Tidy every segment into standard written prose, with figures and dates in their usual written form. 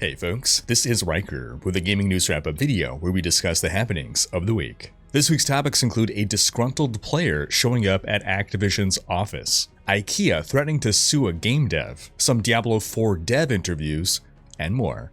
Hey folks, this is Riker with a gaming news wrap-up video where we discuss the happenings of the week. This week's topics include a disgruntled player showing up at Activision's office, IKEA threatening to sue a game dev, some Diablo 4 dev interviews, and more.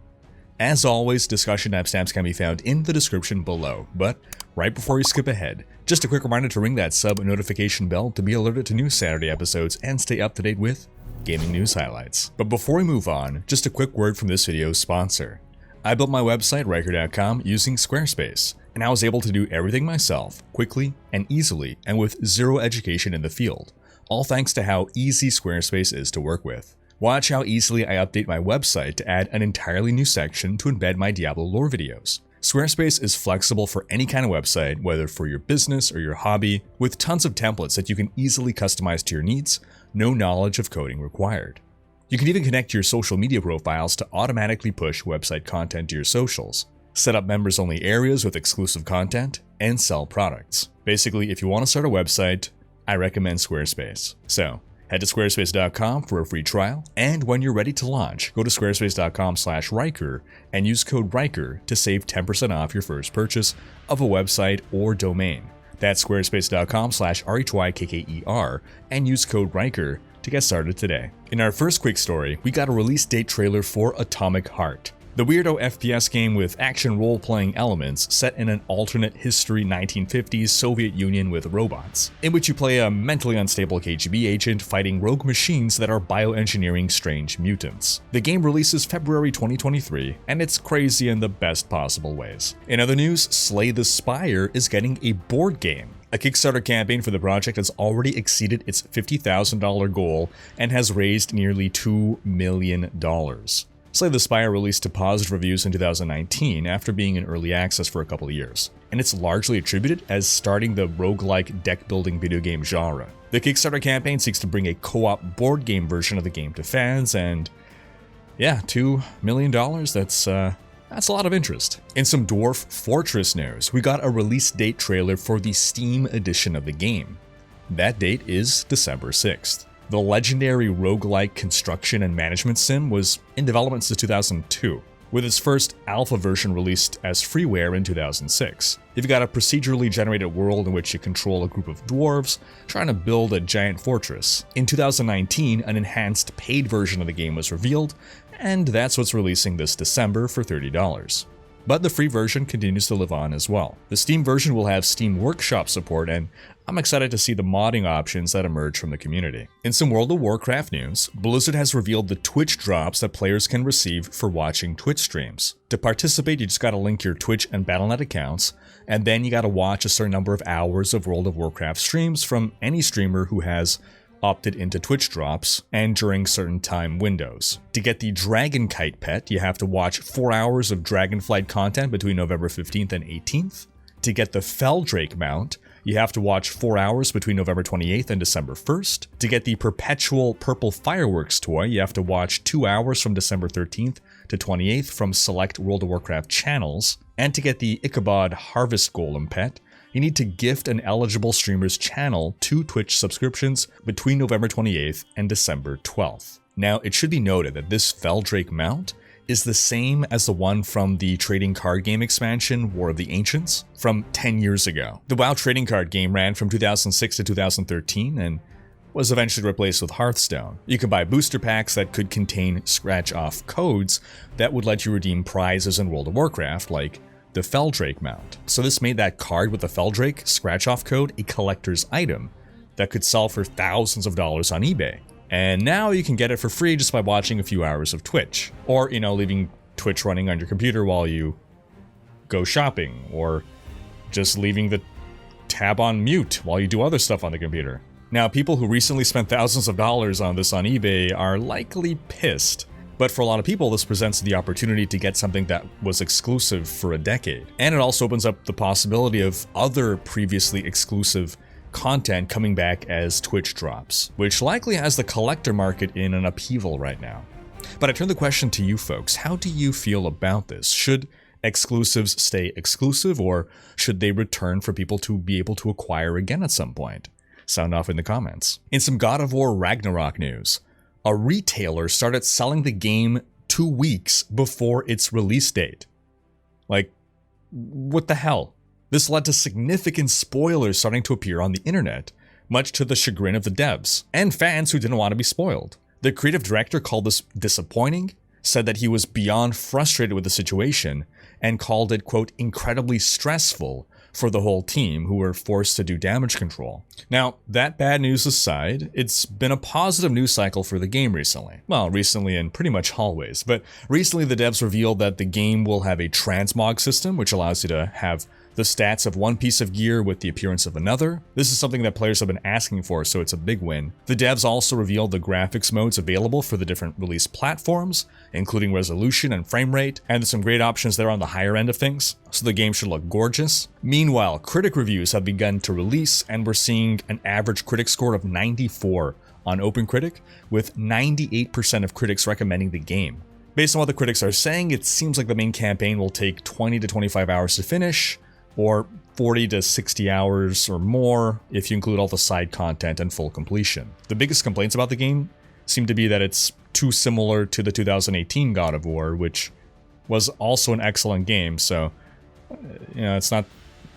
As always, discussion timestamps can be found in the description below, but right before you skip ahead, just a quick reminder to ring that sub notification bell to be alerted to new Saturday episodes and stay up to date with gaming news highlights. But before we move on, just a quick word from this video's sponsor. I built my website, Riker.com, using Squarespace, and I was able to do everything myself, quickly and easily, and with zero education in the field, all thanks to how easy Squarespace is to work with. Watch how easily I update my website to add an entirely new section to embed my Diablo lore videos. Squarespace is flexible for any kind of website, whether for your business or your hobby, with tons of templates that you can easily customize to your needs, no knowledge of coding required. You can even connect your social media profiles to automatically push website content to your socials, set up members-only areas with exclusive content, and sell products. Basically, if you want to start a website, I recommend Squarespace. So, head to squarespace.com for a free trial, and when you're ready to launch, go to squarespace.com/Riker and use code Riker to save 10% off your first purchase of a website or domain. That's squarespace.com/RHYKKER and use code Riker to get started today. In our first quick story, we got a release date trailer for Atomic Heart, the weirdo FPS game with action role-playing elements set in an alternate history 1950s Soviet Union with robots, in which you play a mentally unstable KGB agent fighting rogue machines that are bioengineering strange mutants. The game releases February 2023, and it's crazy in the best possible ways. In other news, Slay the Spire is getting a board game. A Kickstarter campaign for the project has already exceeded its $50,000 goal and has raised nearly $2 million. Slay the Spire released to positive reviews in 2019 after being in early access for a couple of years, and it's largely attributed as starting the roguelike deck-building video game genre. The Kickstarter campaign seeks to bring a co-op board game version of the game to fans, and yeah, $2 million, that's a lot of interest. In some Dwarf Fortress news, we got a release date trailer for the Steam edition of the game. That date is December 6th. The legendary roguelike construction and management sim was in development since 2002, with its first alpha version released as freeware in 2006. You've got a procedurally generated world in which you control a group of dwarves trying to build a giant fortress. In 2019, an enhanced paid version of the game was revealed, and that's what's releasing this December for $30. But the free version continues to live on as well. The Steam version will have Steam Workshop support, and I'm excited to see the modding options that emerge from the community. In some World of Warcraft news, Blizzard has revealed the Twitch drops that players can receive for watching Twitch streams. To participate, you just gotta link your Twitch and Battle.net accounts, and then you gotta watch a certain number of hours of World of Warcraft streams from any streamer who has opted into Twitch drops and during certain time windows. To get the Dragon Kite pet, you have to watch 4 hours of Dragonflight content between November 15th and 18th. To get the Felldrake mount, you have to watch 4 hours between November 28th and December 1st. To get the Perpetual Purple Fireworks toy, you have to watch 2 hours from December 13th to 28th from select World of Warcraft channels. And to get the Ichabod Harvest Golem pet, you need to gift an eligible streamer's channel 2 Twitch subscriptions between November 28th and December 12th. Now, it should be noted that this Felldrake mount is the same as the one from the trading card game expansion War of the Ancients from 10 years ago. The WoW trading card game ran from 2006 to 2013 and was eventually replaced with Hearthstone. You could buy booster packs that could contain scratch-off codes that would let you redeem prizes in World of Warcraft, like the Felldrake mount. So this made that card with the Felldrake scratch-off code a collector's item that could sell for thousands of dollars on eBay. And now you can get it for free just by watching a few hours of Twitch. Or, leaving Twitch running on your computer while you go shopping, or just leaving the tab on mute while you do other stuff on the computer. Now, people who recently spent thousands of dollars on this on eBay are likely pissed. But for a lot of people, this presents the opportunity to get something that was exclusive for a decade. And it also opens up the possibility of other previously exclusive content coming back as Twitch drops, which likely has the collector market in an upheaval right now. But I turn the question to you folks. How do you feel about this? Should exclusives stay exclusive, or should they return for people to be able to acquire again at some point? Sound off in the comments. In some God of War Ragnarok news, a retailer started selling the game to 2 weeks before its release date. Like, what the hell? This led to significant spoilers starting to appear on the internet, much to the chagrin of the devs and fans who didn't want to be spoiled. The creative director called this disappointing, said that he was beyond frustrated with the situation, and called it, quote, incredibly stressful for the whole team who were forced to do damage control. Now, that bad news aside, it's been a positive news cycle for the game recently. Well, recently and pretty much always, but recently the devs revealed that the game will have a transmog system, which allows you to have the stats of one piece of gear with the appearance of another. This is something that players have been asking for, so it's a big win. The devs also revealed the graphics modes available for the different release platforms, including resolution and frame rate, and there's some great options there on the higher end of things, so the game should look gorgeous. Meanwhile, critic reviews have begun to release, and we're seeing an average critic score of 94 on OpenCritic, with 98% of critics recommending the game. Based on what the critics are saying, it seems like the main campaign will take 20 to 25 hours to finish, or 40 to 60 hours or more if you include all the side content and full completion. The biggest complaints about the game seem to be that it's too similar to the 2018 God of War, which was also an excellent game, so it's not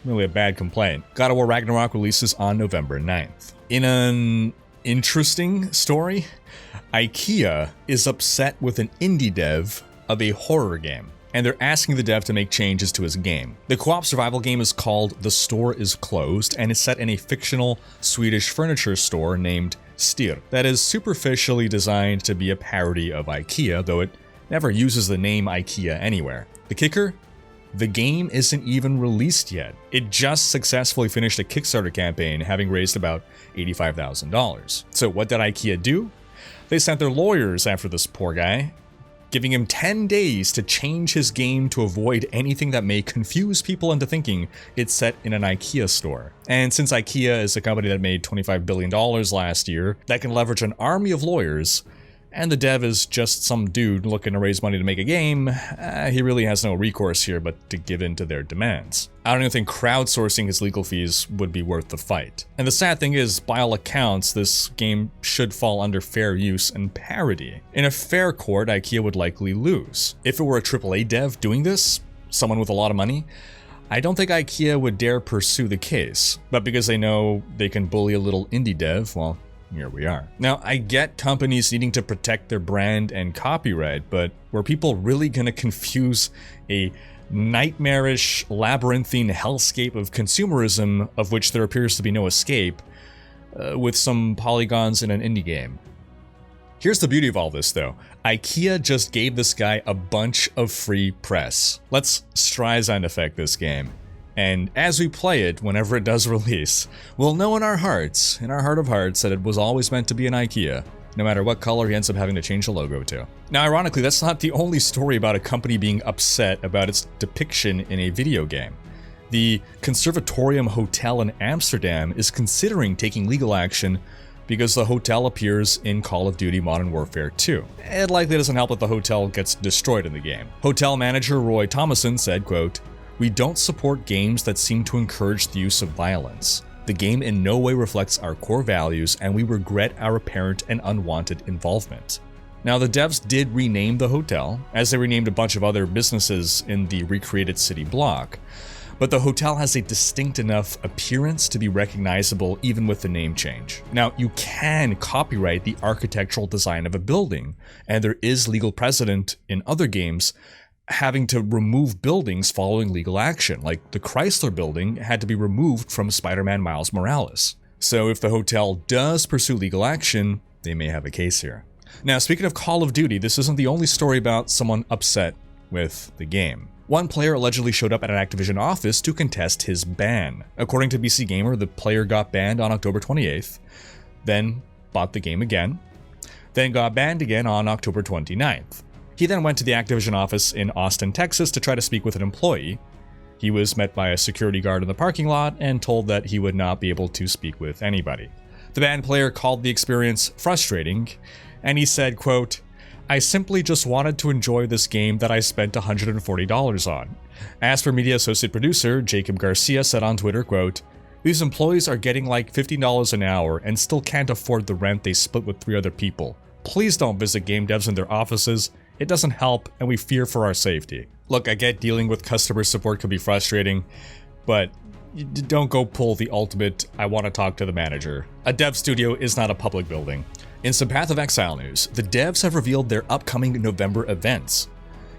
really a bad complaint. God of War Ragnarok releases on November 9th. In an interesting story, IKEA is upset with an indie dev of a horror game, and they're asking the dev to make changes to his game. The co-op survival game is called The Store is Closed, and is set in a fictional Swedish furniture store named Styr that is superficially designed to be a parody of IKEA, though it never uses the name IKEA anywhere. The kicker? The game isn't even released yet. It just successfully finished a Kickstarter campaign, having raised about $85,000. So what did IKEA do? They sent their lawyers after this poor guy, giving him 10 days to change his game to avoid anything that may confuse people into thinking it's set in an IKEA store. And since IKEA is a company that made $25 billion last year, that can leverage an army of lawyers, and the dev is just some dude looking to raise money to make a game, he really has no recourse here but to give in to their demands. I don't even think crowdsourcing his legal fees would be worth the fight. And the sad thing is, by all accounts, this game should fall under fair use and parody. In a fair court, IKEA would likely lose. If it were a AAA dev doing this, someone with a lot of money, I don't think IKEA would dare pursue the case. But because they know they can bully a little indie dev, well, here we are. Now, I get companies needing to protect their brand and copyright, but were people really gonna confuse a nightmarish, labyrinthine hellscape of consumerism, of which there appears to be no escape, with some polygons in an indie game? Here's the beauty of all this, though. IKEA just gave this guy a bunch of free press. Let's Streisand effect this game. And as we play it, whenever it does release, we'll know in our hearts, in our heart of hearts, that it was always meant to be an IKEA, no matter what color he ends up having to change the logo to. Now, ironically, that's not the only story about a company being upset about its depiction in a video game. The Conservatorium Hotel in Amsterdam is considering taking legal action because the hotel appears in Call of Duty Modern Warfare 2. It likely doesn't help that the hotel gets destroyed in the game. Hotel manager Roy Thomason said, quote, "We don't support games that seem to encourage the use of violence. The game in no way reflects our core values, and we regret our apparent and unwanted involvement." Now, the devs did rename the hotel, as they renamed a bunch of other businesses in the recreated city block, but the hotel has a distinct enough appearance to be recognizable even with the name change. Now, you can copyright the architectural design of a building, and there is legal precedent in other games having to remove buildings following legal action, like the Chrysler building had to be removed from Spider-Man Miles Morales. So if the hotel does pursue legal action, they may have a case here. Now, speaking of Call of Duty, this isn't the only story about someone upset with the game. One player allegedly showed up at an Activision office to contest his ban. According to BC Gamer, the player got banned on October 28th, then bought the game again, then got banned again on October 29th. He then went to the Activision office in Austin, Texas to try to speak with an employee. He was met by a security guard in the parking lot and told that he would not be able to speak with anybody. The band player called the experience frustrating, and he said, quote, "I simply just wanted to enjoy this game that I spent $140 on." As for media associate producer Jacob Garcia said on Twitter, quote, "These employees are getting like $50 an hour and still can't afford the rent they split with 3 other people. Please don't visit game devs in their offices. it doesn't help, and we fear for our safety. Look, I get dealing with customer support can be frustrating, but don't go pull the ultimate, I want to talk to the manager. A dev studio is not a public building. In some Path of Exile news, the devs have revealed their upcoming November events.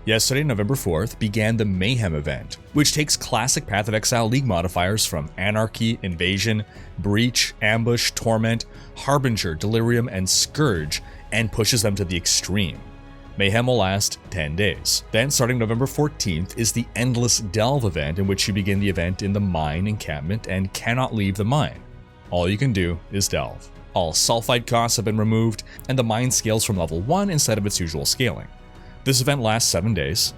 Yesterday, November 4th, began the Mayhem event, which takes classic Path of Exile League modifiers from Anarchy, Invasion, Breach, Ambush, Torment, Harbinger, Delirium, and Scourge, and pushes them to the extreme. Mayhem will last 10 days. Then, starting November 14th, is the Endless Delve event, in which you begin the event in the mine encampment and cannot leave the mine. All you can do is delve. All sulfite costs have been removed, and the mine scales from level 1 instead of its usual scaling. This event lasts 7 days.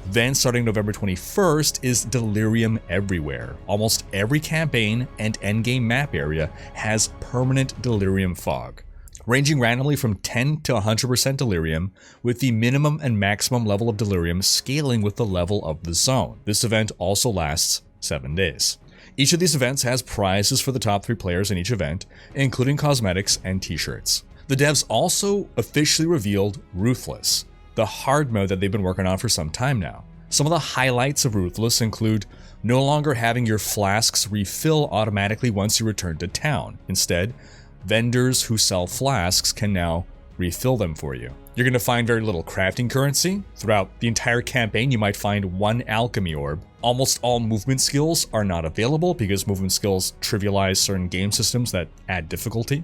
Then, starting November 21st, is Delirium Everywhere. Almost every campaign and endgame map area has permanent Delirium fog, ranging randomly from 10 to 100% Delirium, with the minimum and maximum level of Delirium scaling with the level of the zone. This event also lasts 7 days. Each of these events has prizes for the top 3 players in each event, including cosmetics and t-shirts. The devs also officially revealed Ruthless, the hard mode that they've been working on for some time now. Some of the highlights of Ruthless include no longer having your flasks refill automatically once you return to town. Instead, vendors who sell flasks can now refill them for you. You're going to find very little crafting currency. Throughout the entire campaign, you might find 1 alchemy orb. Almost all movement skills are not available because movement skills trivialize certain game systems that add difficulty.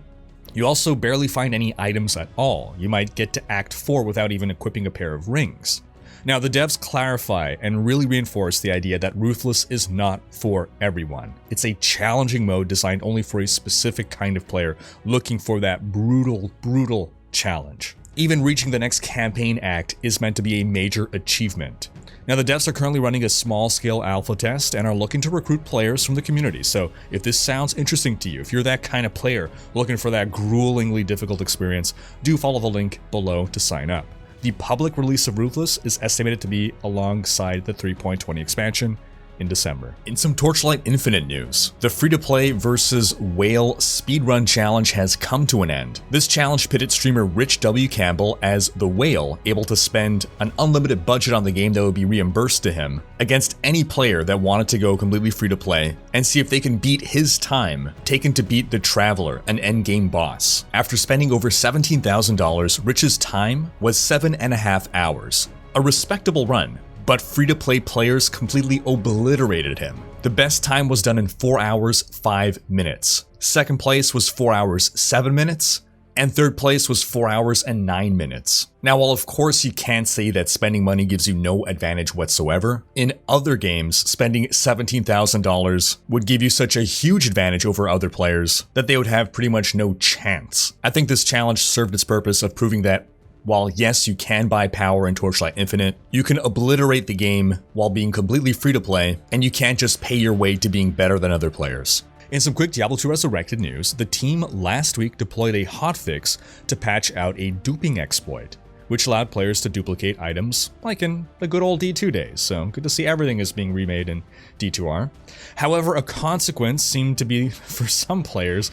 You also barely find any items at all. You might get to Act 4 without even equipping a pair of rings. Now, the devs clarify and really reinforce the idea that Ruthless is not for everyone. It's a challenging mode designed only for a specific kind of player looking for that brutal challenge. Even reaching the next campaign act is meant to be a major achievement. Now, the devs are currently running a small-scale alpha test and are looking to recruit players from the community, so if this sounds interesting to you, if you're that kind of player looking for that gruelingly difficult experience, do follow the link below to sign up. The public release of Ruthless is estimated to be alongside the 3.20 expansion in December. In some Torchlight Infinite news, the free-to-play versus whale speedrun challenge has come to an end. This challenge pitted streamer Rich W. Campbell as the whale, able to spend an unlimited budget on the game that would be reimbursed to him, against any player that wanted to go completely free-to-play and see if they can beat his time taken to beat the Traveler, an endgame boss. After spending over $17,000, Rich's time was 7.5 hours, a respectable run. But free-to-play players completely obliterated him. The best time was done in 4 hours, 5 minutes. Second place was 4 hours, 7 minutes. And third place was 4 hours and 9 minutes. Now, while of course you can't say that spending money gives you no advantage whatsoever, in other games, spending $17,000 would give you such a huge advantage over other players that they would have pretty much no chance. I think this challenge served its purpose of proving that while yes, you can buy power in Torchlight Infinite, you can obliterate the game while being completely free to play, and you can't just pay your way to being better than other players. In some quick Diablo 2 Resurrected news, the team last week deployed a hotfix to patch out a duping exploit, which allowed players to duplicate items like in the good old D2 days, so good to see everything is being remade in D2R. However, a consequence seemed to be, for some players,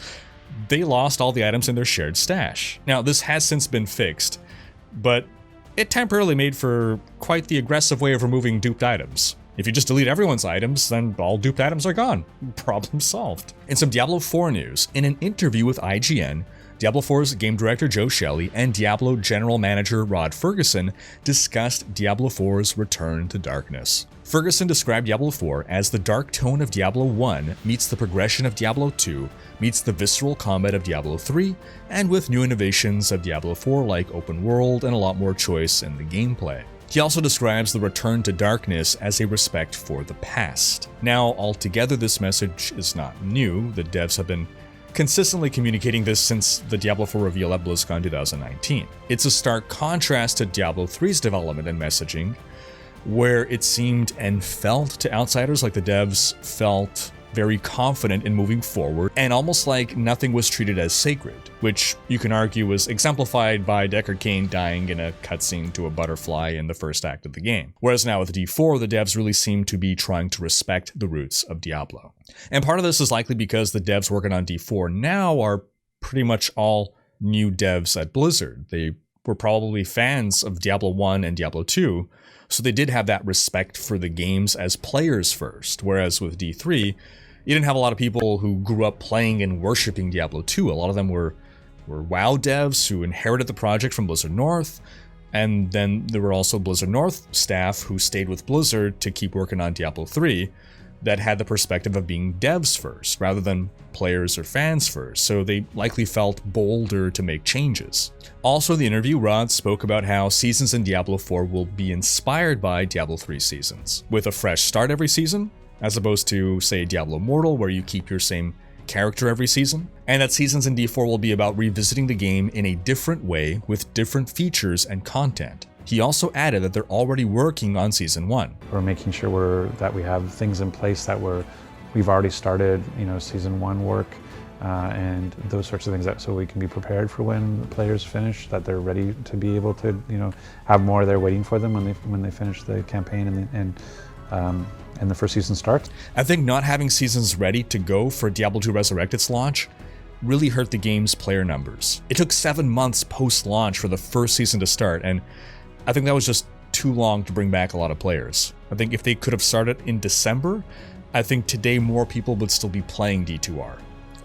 they lost all the items in their shared stash. Now, this has since been fixed, but it temporarily made for quite the aggressive way of removing duped items. If you just delete everyone's items, then all duped items are gone. Problem solved. In some Diablo 4 news, in an interview with IGN, Diablo 4's game director Joe Shelley and Diablo general manager Rod Ferguson discussed Diablo 4's return to darkness. Ferguson described Diablo 4 as the Dark Tone of Diablo 1 meets the Progression of Diablo 2, meets the visceral combat of Diablo 3, and with new innovations of Diablo 4 like open world and a lot more choice in the gameplay. He also describes the return to darkness as a respect for the past. Now, altogether this message is not new. The devs have been consistently communicating this since the Diablo 4 reveal at BlizzCon 2019. It's a stark contrast to Diablo 3's development and messaging, where it seemed and felt to outsiders like the devs felt very confident in moving forward and almost like nothing was treated as sacred, which you can argue was exemplified by Deckard Cain dying in a cutscene to a butterfly in the first act of the game. Whereas now with D4, the devs really seem to be trying to respect the roots of Diablo. And part of this is likely because the devs working on D4 now are pretty much all new devs at Blizzard. They were probably fans of Diablo 1 and Diablo 2, so they did have that respect for the games as players first, whereas with D3, you didn't have a lot of people who grew up playing and worshipping Diablo 2. A lot of them were WoW devs who inherited the project from Blizzard North, and then there were also Blizzard North staff who stayed with Blizzard to keep working on Diablo 3 that had the perspective of being devs first, rather than players or fans first, so they likely felt bolder to make changes. Also in the interview, Rod spoke about how seasons in Diablo 4 will be inspired by Diablo 3 seasons, with a fresh start every season, as opposed to, say, Diablo Immortal, where you keep your same character every season, and that seasons in D4 will be about revisiting the game in a different way with different features and content. He also added that they're already working on Season 1. We're making sure that we have things in place that we've already started, Season 1 work and those sorts of things, so we can be prepared for when the players finish, that they're ready to be able to, have more there waiting for them when they finish the campaign and the first season starts. I think not having seasons ready to go for Diablo 2 Resurrected's launch really hurt the game's player numbers. It took 7 months post-launch for the first season to start, and I think that was just too long to bring back a lot of players. I think if they could have started in December, I think today more people would still be playing D2R.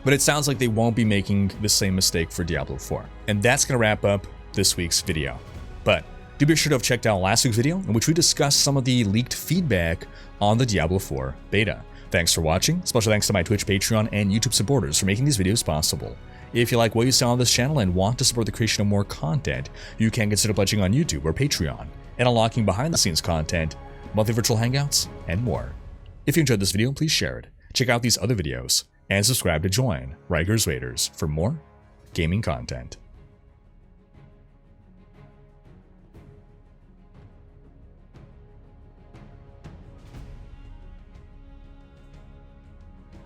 But it sounds like they won't be making the same mistake for Diablo 4. And that's going to wrap up this week's video. But do be sure to have checked out last week's video, in which we discussed some of the leaked feedback on the Diablo 4 beta. Thanks for watching. Special thanks to my Twitch, Patreon, and YouTube supporters for making these videos possible. If you like what you saw on this channel and want to support the creation of more content, you can consider pledging on YouTube or Patreon, and unlocking behind-the-scenes content, monthly virtual hangouts, and more. If you enjoyed this video, please share it, check out these other videos, and subscribe to join Riker's Raiders for more gaming content.